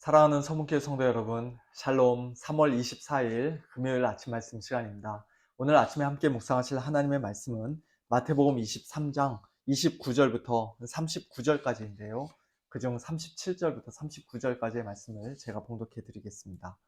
사랑하는 서문교회 성도 여러분, 샬롬. 3월 24일 금요일 아침 말씀 시간입니다. 오늘 아침에 함께 묵상하실 하나님의 말씀은 마태복음 23장 29절부터 39절까지인데요. 그중 37절부터 39절까지의 말씀을 제가 봉독해 드리겠습니다.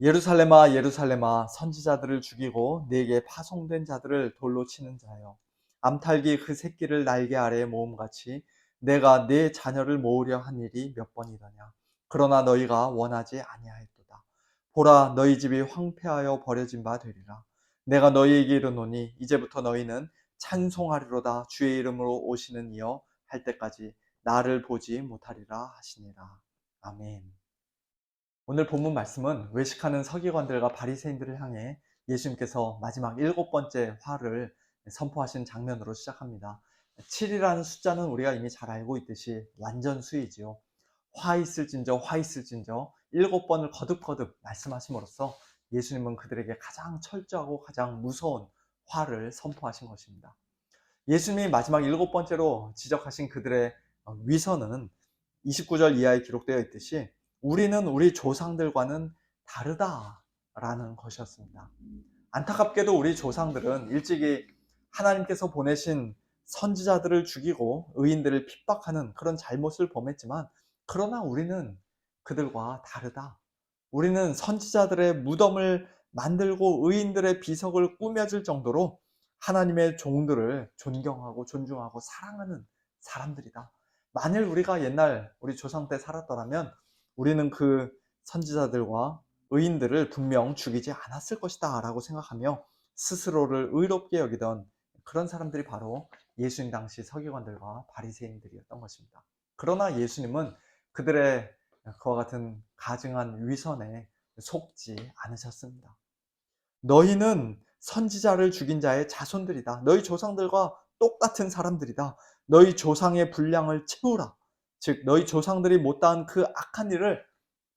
예루살렘아 예루살렘아, 선지자들을 죽이고 네게 파송된 자들을 돌로 치는 자여, 암탉이 그 새끼를 날개 아래에 모음같이 내가 네 자녀를 모으려 한 일이 몇 번이더냐. 그러나 너희가 원하지 아니하였도다. 보라, 너희 집이 황폐하여 버려진 바 되리라. 내가 너희에게 이르노니 이제부터 너희는 찬송하리로다. 주의 이름으로 오시는 이여 할 때까지 나를 보지 못하리라 하시니라. 아멘. 오늘 본문 말씀은 외식하는 서기관들과 바리새인들을 향해 예수님께서 마지막 7번째 화를 선포하신 장면으로 시작합니다. 7이라는 숫자는 우리가 이미 잘 알고 있듯이 완전수이지요. 화 있을진저 화 있을진저 7번을 거듭거듭 말씀하심으로써 예수님은 그들에게 가장 철저하고 가장 무서운 화를 선포하신 것입니다. 예수님이 마지막 7번째로 지적하신 그들의 위선은 29절 이하에 기록되어 있듯이 우리는 우리 조상들과는 다르다라는 것이었습니다. 안타깝게도 우리 조상들은 일찍이 하나님께서 보내신 선지자들을 죽이고 의인들을 핍박하는 그런 잘못을 범했지만, 그러나 우리는 그들과 다르다. 우리는 선지자들의 무덤을 만들고 의인들의 비석을 꾸며줄 정도로 하나님의 종들을 존경하고 존중하고 사랑하는 사람들이다. 만일 우리가 옛날 우리 조상 때 살았더라면 우리는 그 선지자들과 의인들을 분명 죽이지 않았을 것이다 라고 생각하며 스스로를 의롭게 여기던 그런 사람들이 바로 예수님 당시 서기관들과 바리새인들이었던 것입니다. 그러나 예수님은 그들의 그와 같은 가증한 위선에 속지 않으셨습니다. 너희는 선지자를 죽인 자의 자손들이다. 너희 조상들과 똑같은 사람들이다. 너희 조상의 분량을 채우라. 즉 너희 조상들이 못다한 그 악한 일을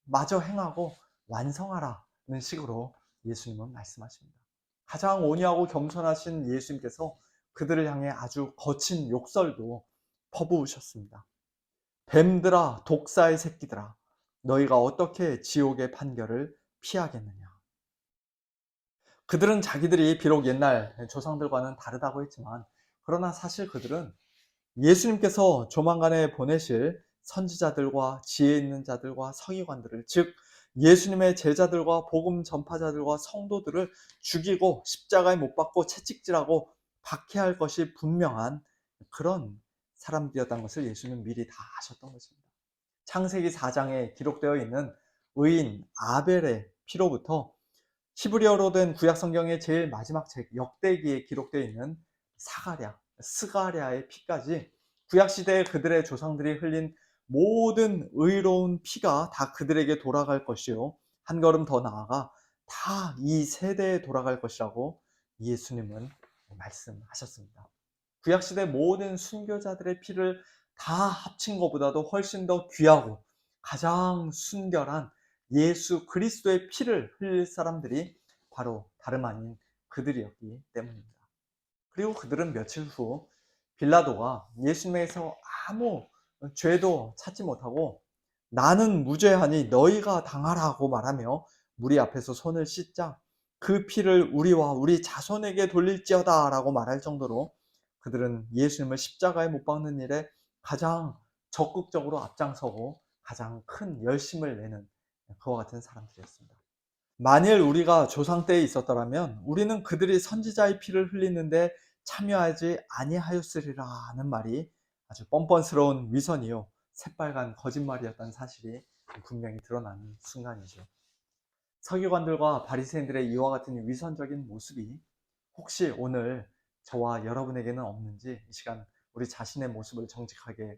마저 행하고 완성하라는 식으로 예수님은 말씀하십니다. 가장 온유하고 겸손하신 예수님께서 그들을 향해 아주 거친 욕설도 퍼부으셨습니다. 뱀들아, 독사의 새끼들아, 너희가 어떻게 지옥의 판결을 피하겠느냐. 그들은 자기들이 비록 옛날 조상들과는 다르다고 했지만, 그러나 사실 그들은 예수님께서 조만간에 보내실 선지자들과 지혜 있는 자들과 서기관들을, 즉 예수님의 제자들과 복음 전파자들과 성도들을 죽이고 십자가에 못 박고 채찍질하고 박해할 것이 분명한 그런 사람들이었다는 것을 예수님은 미리 다 아셨던 것입니다. 창세기 4장에 기록되어 있는 의인 아벨의 피로부터 히브리어로 된 구약 성경의 제일 마지막 책 역대기에 기록되어 있는 스가랴의 피까지, 구약 시대에 그들의 조상들이 흘린 모든 의로운 피가 다 그들에게 돌아갈 것이요, 한 걸음 더 나아가 다 이 세대에 돌아갈 것이라고 예수님은 말씀하셨습니다. 구약 시대 모든 순교자들의 피를 다 합친 것보다도 훨씬 더 귀하고 가장 순결한 예수 그리스도의 피를 흘릴 사람들이 바로 다름 아닌 그들이었기 때문입니다. 그리고 그들은 며칠 후 빌라도가 예수님에게서 아무 죄도 찾지 못하고 나는 무죄하니 너희가 당하라고 말하며 무리 앞에서 손을 씻자 그 피를 우리와 우리 자손에게 돌릴지어다 라고 말할 정도로 그들은 예수님을 십자가에 못 박는 일에 가장 적극적으로 앞장서고 가장 큰 열심을 내는 그와 같은 사람들이었습니다. 만일 우리가 조상 때에 있었더라면 우리는 그들이 선지자의 피를 흘리는데 참여하지 아니하였으리라는 말이 아주 뻔뻔스러운 위선이요 새빨간 거짓말이었다는 사실이 분명히 드러나는 순간이죠. 서기관들과 바리새인들의 이와 같은 위선적인 모습이 혹시 오늘 저와 여러분에게는 없는지 이 시간 우리 자신의 모습을 정직하게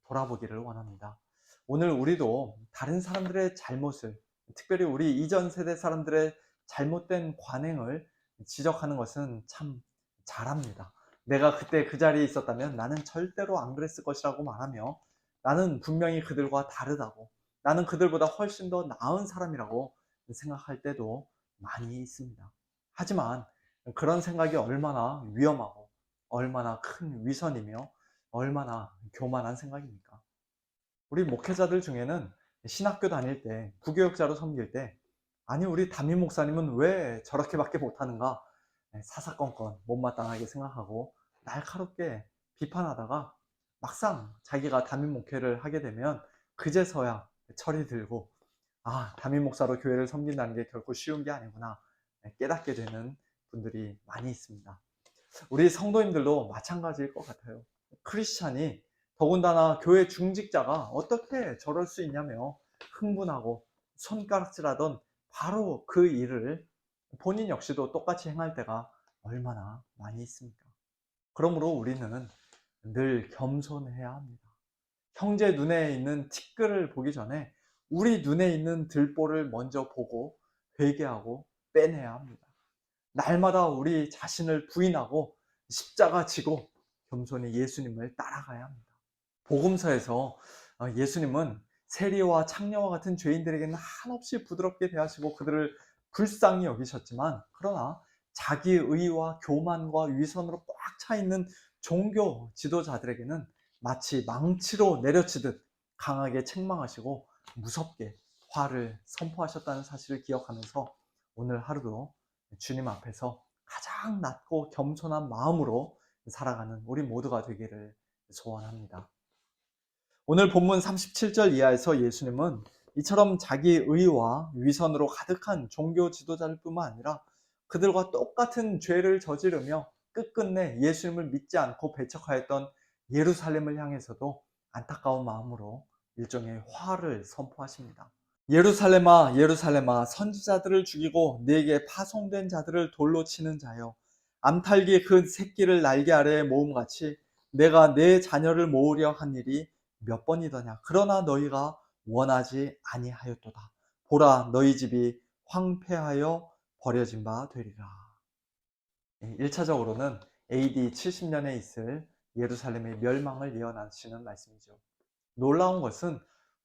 돌아보기를 원합니다. 오늘 우리도 다른 사람들의 잘못을, 특별히 우리 이전 세대 사람들의 잘못된 관행을 지적하는 것은 참 잘합니다. 내가 그때 그 자리에 있었다면 나는 절대로 안 그랬을 것이라고 말하며 나는 분명히 그들과 다르다고, 나는 그들보다 훨씬 더 나은 사람이라고 생각할 때도 많이 있습니다. 하지만 그런 생각이 얼마나 위험하고 얼마나 큰 위선이며 얼마나 교만한 생각입니까? 우리 목회자들 중에는 신학교 다닐 때, 부교육자로 섬길 때, 아니, 우리 담임 목사님은 왜 저렇게밖에 못하는가? 사사건건 못마땅하게 생각하고 날카롭게 비판하다가 막상 자기가 담임 목회를 하게 되면 그제서야 철이 들고, 아, 담임 목사로 교회를 섬긴다는 게 결코 쉬운 게 아니구나 깨닫게 되는 분들이 많이 있습니다. 우리 성도님들도 마찬가지일 것 같아요. 크리스찬이, 더군다나 교회 중직자가 어떻게 저럴 수 있냐며 흥분하고 손가락질하던 바로 그 일을 본인 역시도 똑같이 행할 때가 얼마나 많이 있습니까? 그러므로 우리는 늘 겸손해야 합니다. 형제 눈에 있는 티끌을 보기 전에 우리 눈에 있는 들보를 먼저 보고 회개하고 빼내야 합니다. 날마다 우리 자신을 부인하고 십자가 지고 겸손히 예수님을 따라가야 합니다. 복음서에서 예수님은 세리와 창녀와 같은 죄인들에게는 한없이 부드럽게 대하시고 그들을 불쌍히 여기셨지만, 그러나 자기 의와 교만과 위선으로 꽉 차 있는 종교 지도자들에게는 마치 망치로 내려치듯 강하게 책망하시고 무섭게 화를 선포하셨다는 사실을 기억하면서 오늘 하루도 주님 앞에서 가장 낮고 겸손한 마음으로 살아가는 우리 모두가 되기를 소원합니다. 오늘 본문 37절 이하에서 예수님은 이처럼 자기 의와 위선으로 가득한 종교 지도자들 뿐만 아니라 그들과 똑같은 죄를 저지르며 끝끝내 예수님을 믿지 않고 배척하였던 예루살렘을 향해서도 안타까운 마음으로 일종의 화를 선포하십니다. 예루살렘아, 예루살렘아, 선지자들을 죽이고 네게 파송된 자들을 돌로 치는 자여, 암탉이 그 새끼를 날개 아래에 모음같이 내가 내 자녀를 모으려 한 일이 몇 번이더냐. 그러나 너희가 원하지 아니하였도다. 보라, 너희 집이 황폐하여 버려진 바 되리라. 1차적으로는 AD 70년에 있을 예루살렘의 멸망을 예언하시는 말씀이죠. 놀라운 것은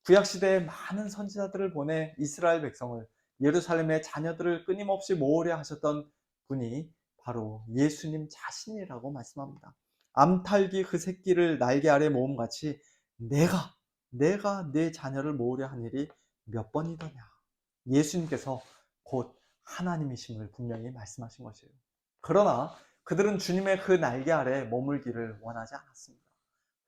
구약시대에 많은 선지자들을 보내 이스라엘 백성을, 예루살렘의 자녀들을 끊임없이 모으려 하셨던 분이 바로 예수님 자신이라고 말씀합니다. 암탉이 그 새끼를 날개 아래 모음같이 내가 내 자녀를 모으려 한 일이 몇 번이더냐. 예수님께서 곧 하나님이심을 분명히 말씀하신 것이에요. 그러나 그들은 주님의 그 날개 아래 머물기를 원하지 않았습니다.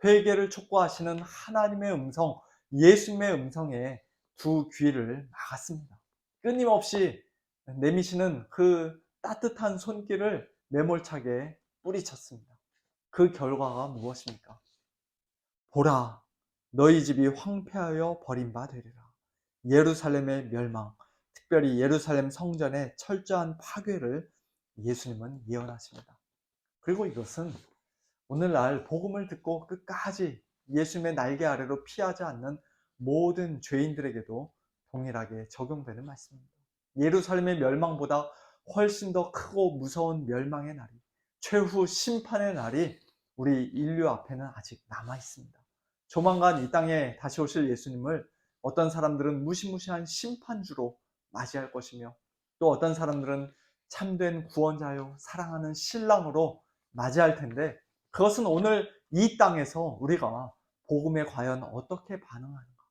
회개를 촉구하시는 하나님의 음성, 예수님의 음성에 두 귀를 막았습니다. 끊임없이 내미시는 그 따뜻한 손길을 매몰차게 뿌리쳤습니다. 그 결과가 무엇입니까? 보라, 너희 집이 황폐하여 버린 바 되리라. 예루살렘의 멸망, 특별히 예루살렘 성전의 철저한 파괴를 예수님은 예언하십니다. 그리고 이것은 오늘날 복음을 듣고 끝까지 예수님의 날개 아래로 피하지 않는 모든 죄인들에게도 동일하게 적용되는 말씀입니다. 예루살렘의 멸망보다 훨씬 더 크고 무서운 멸망의 날이, 최후 심판의 날이 우리 인류 앞에는 아직 남아 있습니다. 조만간 이 땅에 다시 오실 예수님을 어떤 사람들은 무시무시한 심판주로 맞이할 것이며, 또 어떤 사람들은 참된 구원자요 사랑하는 신랑으로 맞이할 텐데, 그것은 오늘 이 땅에서 우리가 복음에 과연 어떻게 반응하는가,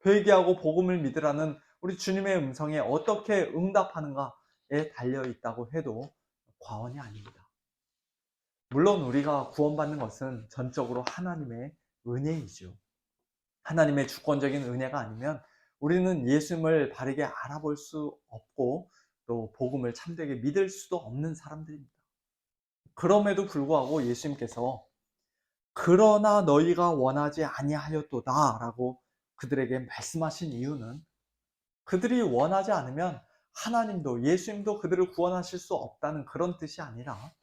회개하고 복음을 믿으라는 우리 주님의 음성에 어떻게 응답하는가에 달려 있다고 해도 과언이 아닙니다. 물론 우리가 구원받는 것은 전적으로 하나님의 은혜이죠. 하나님의 주권적인 은혜가 아니면 우리는 예수님을 바르게 알아볼 수 없고 또 복음을 참되게 믿을 수도 없는 사람들입니다. 그럼에도 불구하고 예수님께서 그러나 너희가 원하지 아니하였도다 라고 그들에게 말씀하신 이유는, 그들이 원하지 않으면 하나님도 예수님도 그들을 구원하실 수 없다는 그런 뜻이 아니라,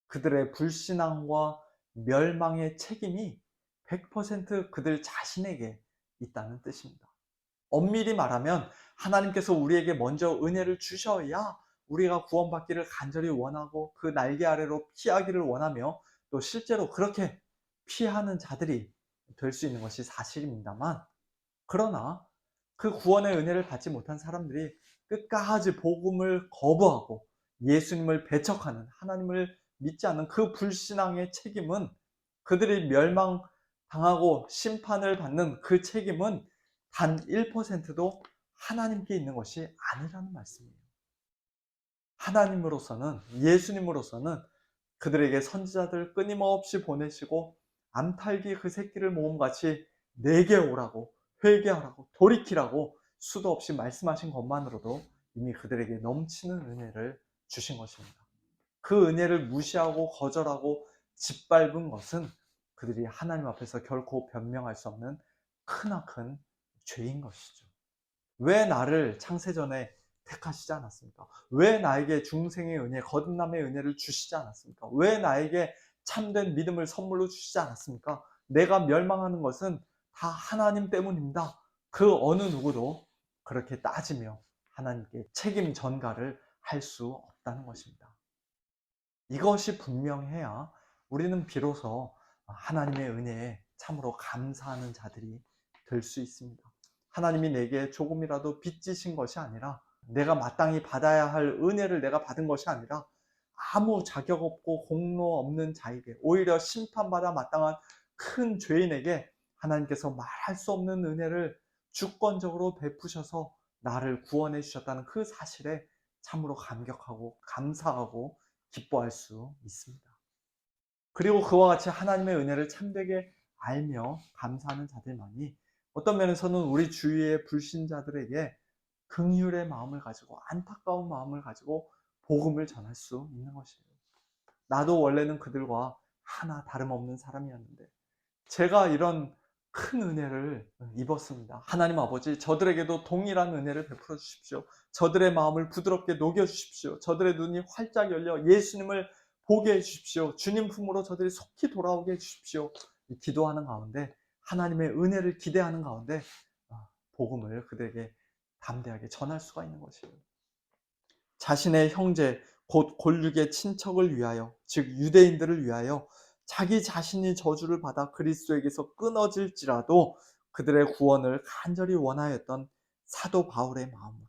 그들의 불신앙과 멸망의 책임이 100% 그들 자신에게 있다는 뜻입니다. 엄밀히 말하면 하나님께서 우리에게 먼저 은혜를 주셔야 우리가 구원받기를 간절히 원하고 그 날개 아래로 피하기를 원하며 또 실제로 그렇게 피하는 자들이 될 수 있는 것이 사실입니다만, 그러나 그 구원의 은혜를 받지 못한 사람들이 끝까지 복음을 거부하고 예수님을 배척하는, 하나님을 믿지 않는 그 불신앙의 책임은, 그들이 멸망당하고 심판을 받는 그 책임은 단 1%도 하나님께 있는 것이 아니라는 말씀이에요. 하나님으로서는, 예수님으로서는 그들에게 선지자들을 끊임없이 보내시고 암탉이 그 새끼를 모음같이 내게 오라고, 회개하라고, 돌이키라고 수도 없이 말씀하신 것만으로도 이미 그들에게 넘치는 은혜를 주신 것입니다. 그 은혜를 무시하고 거절하고 짓밟은 것은 그들이 하나님 앞에서 결코 변명할 수 없는 크나큰 죄인 것이죠. 왜 나를 창세전에 택하시지 않았습니까? 왜 나에게 중생의 은혜, 거듭남의 은혜를 주시지 않았습니까? 왜 나에게 참된 믿음을 선물로 주시지 않았습니까? 내가 멸망하는 것은 다 하나님 때문입니다. 그 어느 누구도 그렇게 따지며 하나님께 책임 전가를 할 수 없다는 것입니다. 이것이 분명해야 우리는 비로소 하나님의 은혜에 참으로 감사하는 자들이 될 수 있습니다. 하나님이 내게 조금이라도 빚지신 것이 아니라, 내가 마땅히 받아야 할 은혜를 내가 받은 것이 아니라, 아무 자격 없고 공로 없는 자에게, 오히려 심판받아 마땅한 큰 죄인에게 하나님께서 말할 수 없는 은혜를 주권적으로 베푸셔서 나를 구원해 주셨다는 그 사실에 참으로 감격하고 감사하고 기뻐할 수 있습니다. 그리고 그와 같이 하나님의 은혜를 참되게 알며 감사하는 자들만이 어떤 면에서는 우리 주위의 불신자들에게 긍휼의 마음을 가지고, 안타까운 마음을 가지고 복음을 전할 수 있는 것이에요. 나도 원래는 그들과 하나 다름없는 사람이었는데 제가 이런 큰 은혜를 입었습니다. 하나님 아버지, 저들에게도 동일한 은혜를 베풀어 주십시오. 저들의 마음을 부드럽게 녹여 주십시오. 저들의 눈이 활짝 열려 예수님을 보게 해 주십시오. 주님 품으로 저들이 속히 돌아오게 해 주십시오. 기도하는 가운데, 하나님의 은혜를 기대하는 가운데 복음을 그들에게 담대하게 전할 수가 있는 것이에요. 자신의 형제, 곧 골육의 친척을 위하여, 즉 유대인들을 위하여 자기 자신이 저주를 받아 그리스도에게서 끊어질지라도 그들의 구원을 간절히 원하였던 사도 바울의 마음으로,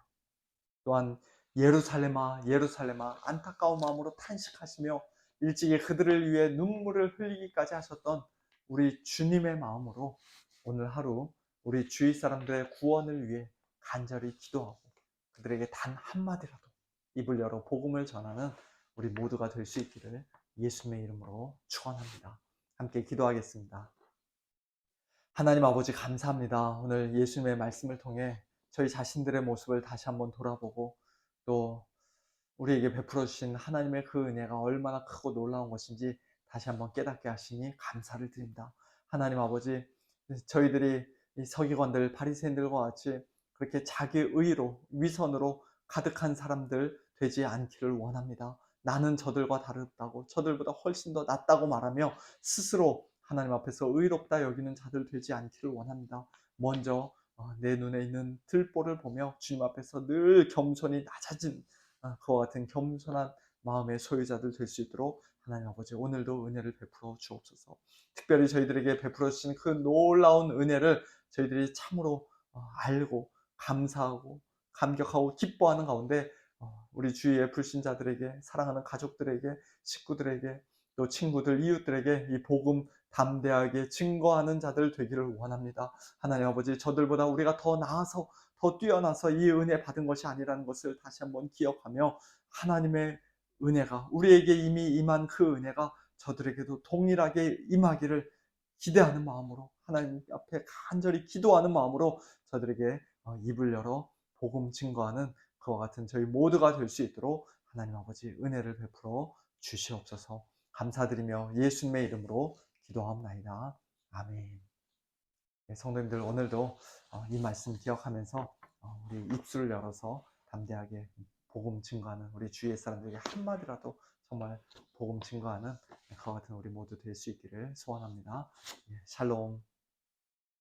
또한 예루살렘아 예루살렘아 안타까운 마음으로 탄식하시며 일찍이 그들을 위해 눈물을 흘리기까지 하셨던 우리 주님의 마음으로 오늘 하루 우리 주위 사람들의 구원을 위해 간절히 기도하고 그들에게 단 한마디라도 입을 열어 복음을 전하는 우리 모두가 될 수 있기를 예수님의 이름으로 축원합니다. 함께 기도하겠습니다. 하나님 아버지, 감사합니다. 오늘 예수님의 말씀을 통해 저희 자신들의 모습을 다시 한번 돌아보고, 또 우리에게 베풀어 주신 하나님의 그 은혜가 얼마나 크고 놀라운 것인지 다시 한번 깨닫게 하시니 감사를 드립니다. 하나님 아버지, 저희들이 이 서기관들, 바리새인들과 같이 그렇게 자기 의로, 위선으로 가득한 사람들 되지 않기를 원합니다. 나는 저들과 다르다고, 저들보다 훨씬 더 낫다고 말하며 스스로 하나님 앞에서 의롭다 여기는 자들 되지 않기를 원합니다. 먼저 내 눈에 있는 들보를 보며 주님 앞에서 늘 겸손히 낮아진 그와 같은 겸손한 마음의 소유자들 될 수 있도록 하나님 아버지, 오늘도 은혜를 베풀어 주옵소서. 특별히 저희들에게 베풀어 주신 그 놀라운 은혜를 저희들이 참으로 알고 감사하고 감격하고 기뻐하는 가운데 우리 주위의 불신자들에게, 사랑하는 가족들에게, 식구들에게, 또 친구들, 이웃들에게 이 복음 담대하게 증거하는 자들 되기를 원합니다. 하나님 아버지, 저들보다 우리가 더 나아서, 더 뛰어나서 이 은혜 받은 것이 아니라는 것을 다시 한번 기억하며, 하나님의 은혜가 우리에게 이미 임한 그 은혜가 저들에게도 동일하게 임하기를 기대하는 마음으로, 하나님 앞에 간절히 기도하는 마음으로 저들에게 입을 열어 복음 증거하는 그와 같은 저희 모두가 될 수 있도록 하나님 아버지 은혜를 베풀어 주시옵소서. 감사드리며 예수님의 이름으로 기도하옵나이다. 아멘. 네, 성도님들, 오늘도 이 말씀 기억하면서 우리 입술을 열어서 담대하게 복음 증거하는 우리 주위의 사람들에게 한마디라도 정말 복음 증거하는 그와 같은 우리 모두 될 수 있기를 소원합니다. 예, 샬롬.